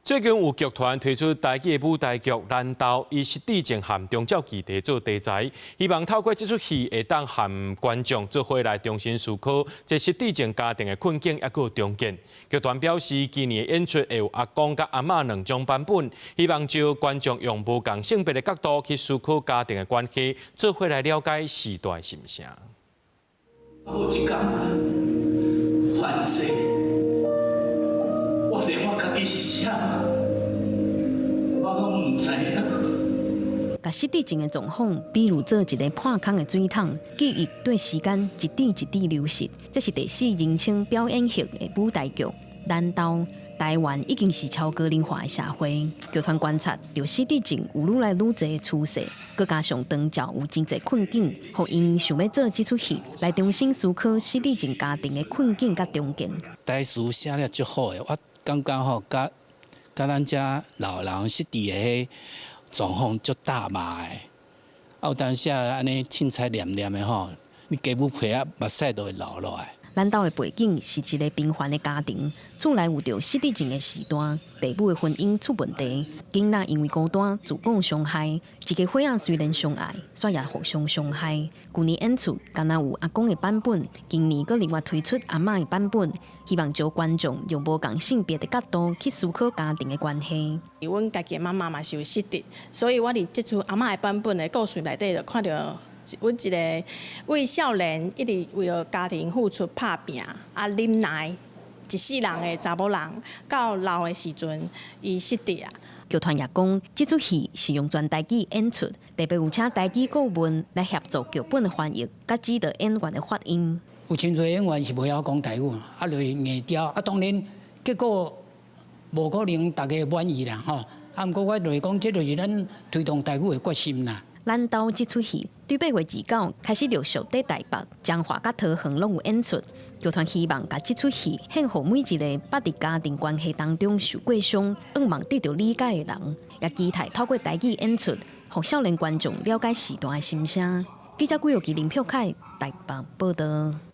最近有劇團推出台語的舞台劇《難斗》，以失智症和宗教議題做題材，希望透過這出戲會當和觀眾做伙來重新思考這失智症家庭的困境，也有重建。劇團表示，今年的演出會有阿公甲阿嬤兩種版本，希望就觀眾用無同性別的角度去思考家庭的關係，做伙來了解時代心聲。有一天，反省，我連我家己是啥，我攏唔知影。甲失智症的狀況，比如做一個破空的水桶，記憶對時間一點一滴流失。這是第4人稱表演型的舞台劇《難斗》。台灣已經是超高齡化的社會，劇團觀察到失智症有愈來愈多的趨勢，佮加上當照有真儕困境，互因想要做這出戲來重新思考失智症家庭的困境佮重建。台詞寫了足好的，我感覺吼，甲咱遮老人失智的狀況足大嘛的，有當時安尼凊彩念念的吼，你家母皮啊目屎都會流落來。難斗的背景是一個平凡的家庭，厝內有着失智症的時代，爸母的婚姻出問題，囡仔因為孤單自我傷害，一個伙仔雖然相愛，卻也互相傷害。去年演出敢若有阿公的版本，今年閣另外推出阿嬤的版本，希望招觀眾用無同性別的角度去思考家庭的關係。阮家己的媽媽嘛是有失智，所以我佇這出阿嬤的版本的故事內底，就看到。阮一個為少年一直為了家庭付出打拼，忍耐一世人的查某人，到老的時陣伊失智啊。劇團也講，這出戲是用全台語演出，特別有請台語顧問來協助劇本的翻譯，甲指導演員的發音。有真儕演員是袂曉講台語，就是硬調，當然結果無可能大家滿意啦，吼。毋過我就是講，這就是咱推動台語的決心啦。難斗這出戲對8月29開始陸續在台北、彰化甲桃園攏有演出。劇團希望把這出戲獻予每一個捌佇家庭關係當中受過傷、渴望得到理解的人，也期待透過台語演出，讓少年觀眾了解時代的心聲。記者顧玉麒、林佩凱台北報道。